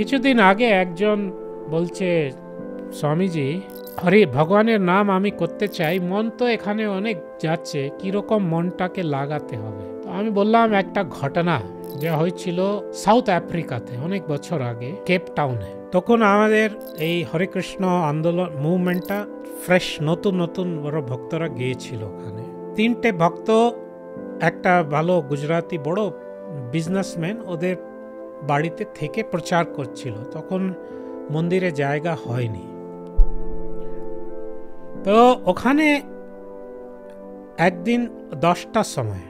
কিছুদিন আগে একজন বলছে, স্বামীজি হরি ভগবানের নাম আমি করতে চাই, মন তো এখানে অনেক যাচ্ছে, কিরকম মনটাকে লাগাতে হবে। তো আমি বললাম একটা ঘটনা যা হয়েছিল সাউথ আফ্রিকাতে অনেক বছর আগে, কেপ টাউনে। তখন আমাদের এই হরে কৃষ্ণ আন্দোলন মুভমেন্টটা ফ্রেশ, নতুন নতুন বড় ভক্তরা গিয়েছিল ওখানে। 3টে ভক্ত, একটা ভালো গুজরাটি বড় বিজনেসম্যান ওদের বাড়িতে থেকে প্রচার করছিল। তখন মন্দিরে জায়গা হয়নি। তো ওখানে একদিন 10টার সময়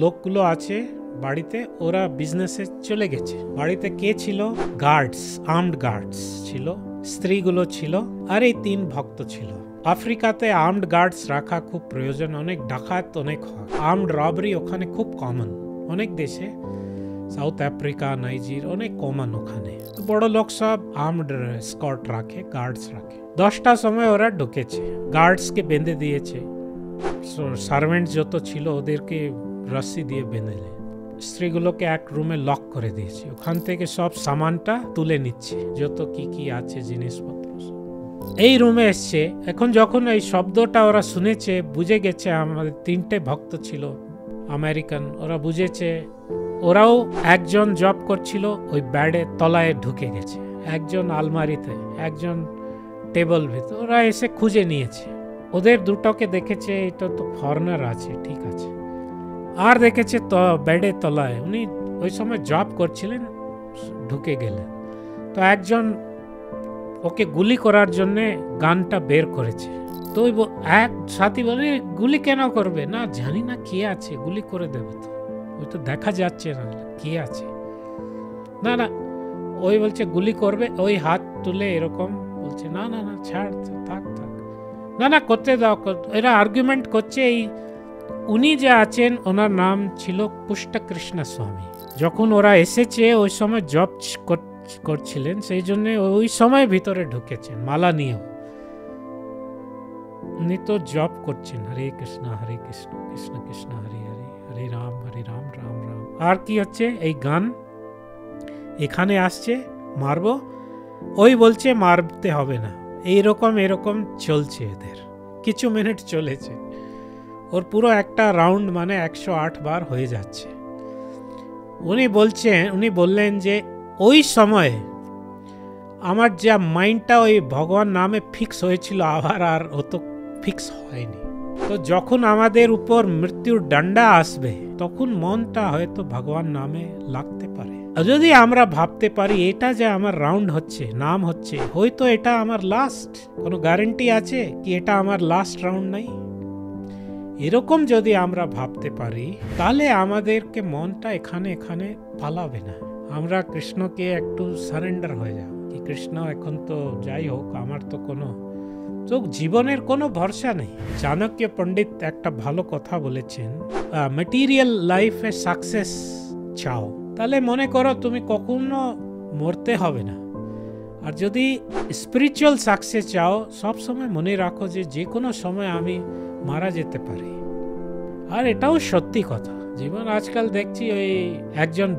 লোকগুলো আছে বাড়িতে, ওরা বিজনেসে চলে গেছে। বাড়িতে কে ছিল? গার্ডস, আর্মড গার্ডস ছিল, স্ত্রীগুলো ছিল, আর এই 3 ভক্ত ছিল। আফ্রিকাতে আর্মড গার্ডস রাখা খুব প্রয়োজন, অনেক ডাকাত অনেক হয়, আর্মড রবারি ওখানে খুব কমন। অনেক দেশে, সাউথ আফ্রিকা, নাইজেরিয়া অনেক কমন ওখানে। বড় লোক সব আর্মড স্কট রাখে, গার্ডস রাখে। 10টার সময় ওরা ঢুকেছে, গার্ডসকে বেঁধে দিয়েছে, সার্ভেন্ট যত ছিল ওদেরকে রস্সি দিয়ে বেঁধেছে, স্ত্রীগুলোকে এক রুমে লক করে দিয়েছে। ওখান থেকে সব সামানটা তুলে নিচ্ছে, যত কি আছে জিনিসপত্র এই রুমে এসছে। এখন যখন এই শব্দটা ওরা শুনেছে, বুঝে গেছে আমাদের 3টে ভক্ত ছিল আমেরিকান, ওরা বুঝেছে। ওরাও একজন জব করছিল ওই ব্যাডের তলায় ঢুকে গেছে, একজন আলমারিতে, একজন টেবল ভিতরে। ওরা এসে খুঁজে নিয়েছে, ওদের দুটোকে দেখেছে এটা তো ফরেনার আছে, ঠিক আছে। আর দেখেছে তো ব্যাডের তলায় উনি ওই সময় জব করছিলেন, ঢুকে গেলেন। তো একজন ওকে গুলি করার জন্য গানটা বের করেছে। তো এক সাথী বলে, গুলি কেন করবে? না জানি না কে আছে, গুলি করে দেবে তো, ওই তো দেখা যাচ্ছে না কে আছে। না না, ওই বলছে গুলি করবে, ওই হাত তুলে এরকম বলছে, না না না ছাড়, থাক থাক, না না করতে দাও। এরা আর্গুমেন্ট করছে। এই উনি যে আছেন ওনার নাম ছিল পুষ্ট কৃষ্ণ স্বামী। যখন ওরা এসেছে ওই সময় জব করছিলেন, সেই জন্য ওই সময় ভিতরে ঢুকেছেন মালা নিয়েও। উনি তো জব করছেন, হরে কৃষ্ণ কৃষ্ণ কৃষ্ণ হরে হরে, হরে রাম রাম রাম। আর কি হচ্ছে, এই গান এখানে আসছে, মারবো, ওই বলছে মারতে হবে না। এরকম চলছে এদের, কিছু মিনিট চলেছে। ওর পুরো একটা রাউন্ড মানে 108 বার হয়ে যাচ্ছে। উনি বললেন যে ওই সময় আমার যা মাইন্ডটা ওই ভগবান নামে ফিক্স হয়েছিল, আবার আর ও তো ফিক্স হয়নি। তো যখন আমাদের উপর মৃত্যুর ডান্ডা আসবে, তখন মনটা হয়তো ভগবান নামে লাগতে পারে। যদি আমরা ভাবতে পারি এটা যে আমার রাউন্ড হচ্ছে, নাম হচ্ছে, হয়তো এটা আমার লাস্ট, কোনো গ্যারান্টি আছে কি এটা আমার লাস্ট রাউন্ড নাই? এরকম যদি আমরা ভাবতে পারি, তাহলে আমাদেরকে মনটা এখানে পালাবে না। আমরা কৃষ্ণকে একটু সারেন্ডার হয়ে যাও, কি কৃষ্ণ এখন তো যাই হোক, আমার তো কোনো জীবনের কোনো ভরসা নেই। চাণক্য পণ্ডিত একটা ভালো কথা বলেছেন, ম্যাটেরিয়াল লাইফে সাকসেস চাও, তাহলে মনে করো তুমি কখনো মরতে হবে না। আর যদি স্পিরিচুয়াল সাকসেস চাও, সব সময় মনে রাখো যে কোনো সময় আমি মারা যেতে পারি। আর এটাও সত্যি কথা। জীবন আজকাল দেখছি ওই একজন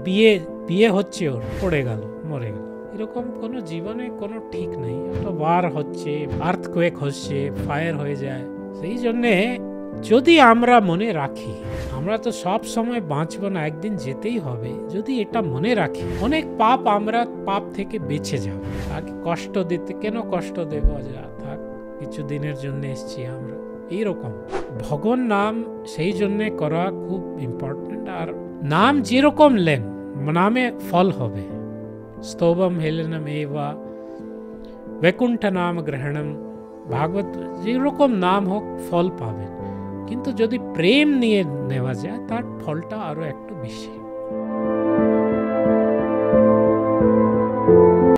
বিয়ে হচ্ছে, ওর পড়ে গেল, মরে গেল, এরকম কোনো জীবনে কোনো ঠিক নেই। একটা বার হচ্ছে, আর্থকোয়েক হচ্ছে, ফায়ার হয়ে যায়। সেই জন্যে যদি আমরা মনে রাখি আমরা তো সব সময় বাঁচবো না, একদিন যেতেই হবে, যদি এটা মনে রাখি, অনেক আমরা পাপ থেকে বেঁচে যাব। তাকে কষ্ট দিতে কেন কষ্ট দেব, যা থাক, কিছু দিনের জন্য এসছি আমরা। এইরকম ভগবান নাম সেই জন্যে করা খুব ইম্পর্টেন্ট। আর নাম যেরকম লেন, নামে ফল হবে। স্তোভম হেলেনম এবা বৈকুণ্ঠ নাম গ্রহণম, ভাগবত যেরকম নাম হোক ফল পাবেন। কিন্তু যদি প্রেম নিয়ে নেওয়া যায়, তার ফলটা আরো একটু বেশি।